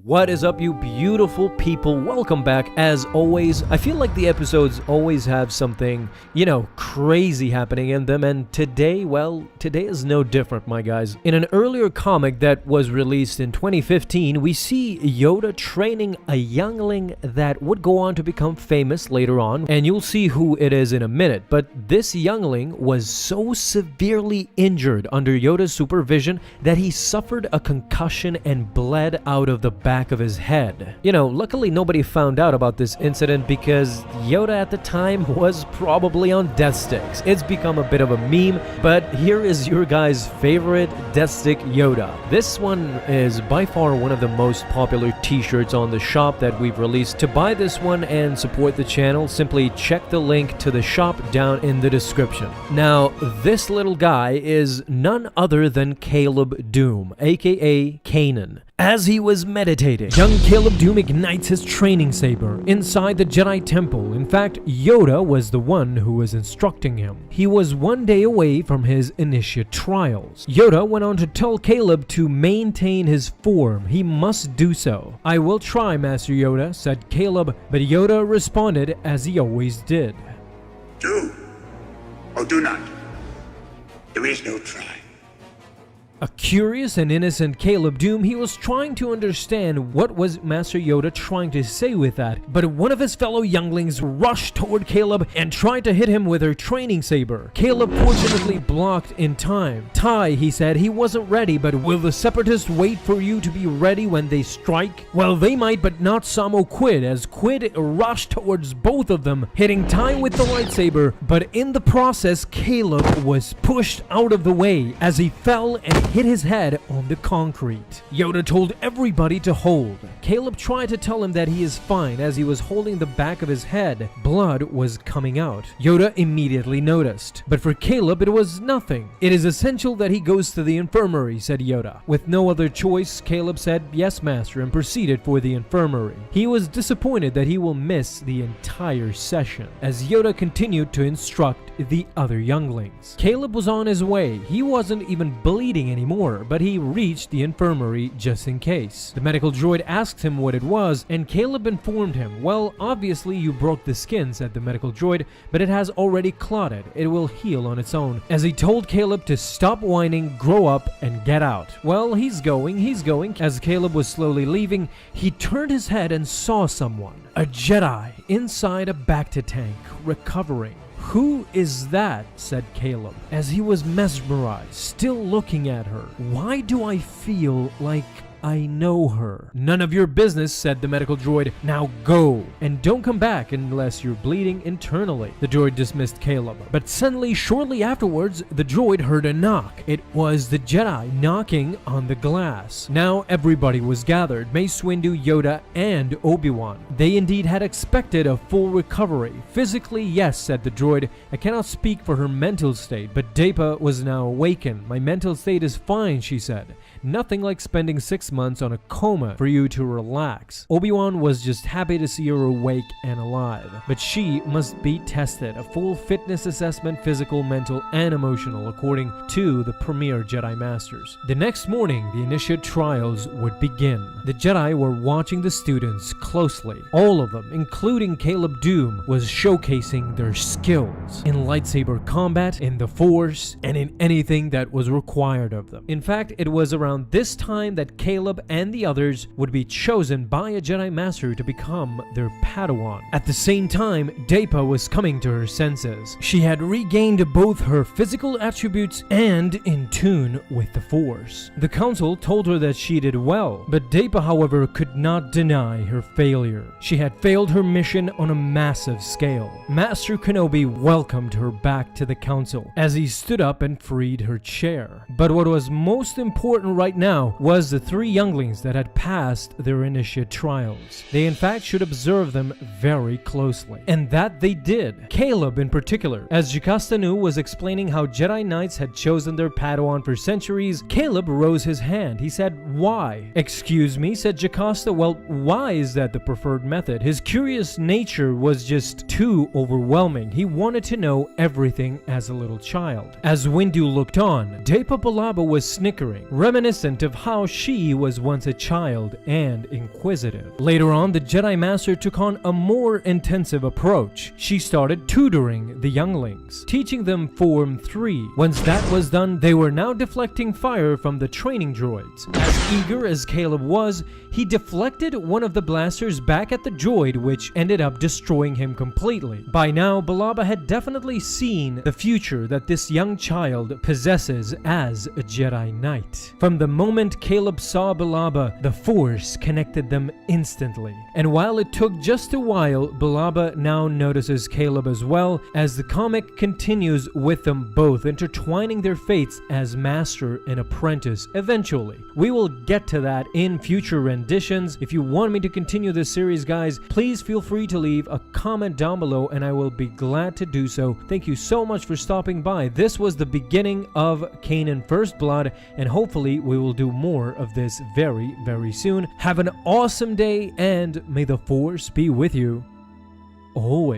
What is up, you beautiful people? Welcome back. As always, I feel like the episodes always have something, crazy happening in them, and today is no different, my guys. In an earlier comic that was released in 2015, we see Yoda training a youngling that would go on to become famous later on, and you'll see who it is in a minute. But this youngling was so severely injured under Yoda's supervision that he suffered a concussion and bled out of the back of his head. Luckily nobody found out about this incident because Yoda at the time was probably on death sticks. It's become a bit of a meme, but here is your guys' favorite death stick Yoda. This one is by far one of the most popular t-shirts on the shop that we've released. To buy this one and support the channel, simply check the link to the shop down in the description. Now, this little guy is none other than Caleb Doom, aka CANON. As he was meditating, young Caleb Doom ignites his training saber inside the Jedi temple. In fact, Yoda was the one who was instructing him. He was one day away from his initiate trials. Yoda went on to tell Caleb to maintain his form. He must do so. "I will try, Master Yoda," said Caleb, but Yoda responded as he always did. Do or do not. There is no try. A curious and innocent Caleb Doom, he was trying to understand what was Master Yoda trying to say with that, but one of his fellow younglings rushed toward Caleb and tried to hit him with her training saber. Caleb fortunately blocked in time. "Tai," he said, "he wasn't ready, but will the Separatists wait for you to be ready when they strike?" Well, they might, but not Samo Quid, as Quid rushed towards both of them, hitting Tai with the lightsaber, but in the process, Caleb was pushed out of the way as he fell and hit his head on the concrete. Yoda told everybody to hold. Caleb tried to tell him that he is fine as he was holding the back of his head. Blood was coming out. Yoda immediately noticed. But for Caleb, it was nothing. "It is essential that he goes to the infirmary," said Yoda. With no other choice, Caleb said, "Yes, Master," and proceeded for the infirmary. He was disappointed that he will miss the entire session as Yoda continued to instruct the other younglings. Caleb was on his way. He wasn't even bleeding anymore, but he reached the infirmary just in case. The medical droid asked him what it was, and Caleb informed him. "Well, obviously you broke the skin," said the medical droid, "but it has already clotted. It will heal on its own," as he told Caleb to stop whining, grow up, and get out. Well, he's going. As Caleb was slowly leaving, he turned his head and saw someone. A Jedi inside a Bacta tank, recovering. "Who is that?" said Caleb, as he was mesmerized, still looking at her. "Why do I feel like I know her?" "None of your business," said the medical droid. "Now go, and don't come back unless you're bleeding internally." The droid dismissed Caleb, but suddenly, shortly afterwards, the droid heard a knock. It was the Jedi knocking on the glass. Now everybody was gathered, Mace Windu, Yoda, and Obi-Wan. They indeed had expected a full recovery. "Physically, yes," said the droid. "I cannot speak for her mental state, but Depa was now awakened. My mental state is fine," she said. "Nothing like spending 6 months on a coma for you to relax." Obi-Wan was just happy to see her awake and alive. But she must be tested. A full fitness assessment, physical, mental, and emotional, according to the premier Jedi Masters. The next morning, the initiate trials would begin. The Jedi were watching the students closely. All of them, including Caleb Doom, was showcasing their skills in lightsaber combat, in the Force, and in anything that was required of them. In fact, it was around this time that Caleb and the others would be chosen by a Jedi Master to become their Padawan. At the same time, Depa was coming to her senses. She had regained both her physical attributes and in tune with the Force. The Council told her that she did well, but Depa, however, could not deny her failure. She had failed her mission on a massive scale. Master Kenobi welcomed her back to the Council as he stood up and freed her chair. But what was most important right now was the 3 younglings that had passed their initiate trials. They in fact should observe them very closely. And that they did. Caleb in particular. As Jocasta Nu was explaining how Jedi Knights had chosen their Padawan for centuries, Caleb rose his hand. He said, "Why?" "Excuse me," said Jocasta. "Well, why is that the preferred method?" His curious nature was just too overwhelming. He wanted to know everything as a little child. As Windu looked on, Depa Billaba was snickering, reminiscing reminiscent of how she was once a child and inquisitive. Later on, the Jedi Master took on a more intensive approach. She started tutoring the younglings, teaching them Form 3. Once that was done, they were now deflecting fire from the training droids. As eager as Caleb was, he deflected one of the blasters back at the droid, which ended up destroying him completely. By now, Balaba had definitely seen the future that this young child possesses as a Jedi Knight. From the moment Caleb saw Balaba, the Force connected them instantly. And while it took just a while, Balaba now notices Caleb as well, as the comic continues with them both intertwining their fates as master and apprentice eventually. We will get to that in future renditions. If you want me to continue this series, guys, please feel free to leave a comment down below and I will be glad to do so. Thank you so much for stopping by. This was the beginning of Kanan First Blood, and hopefully we will do more of this very, very soon. Have an awesome day, and may the Force be with you always.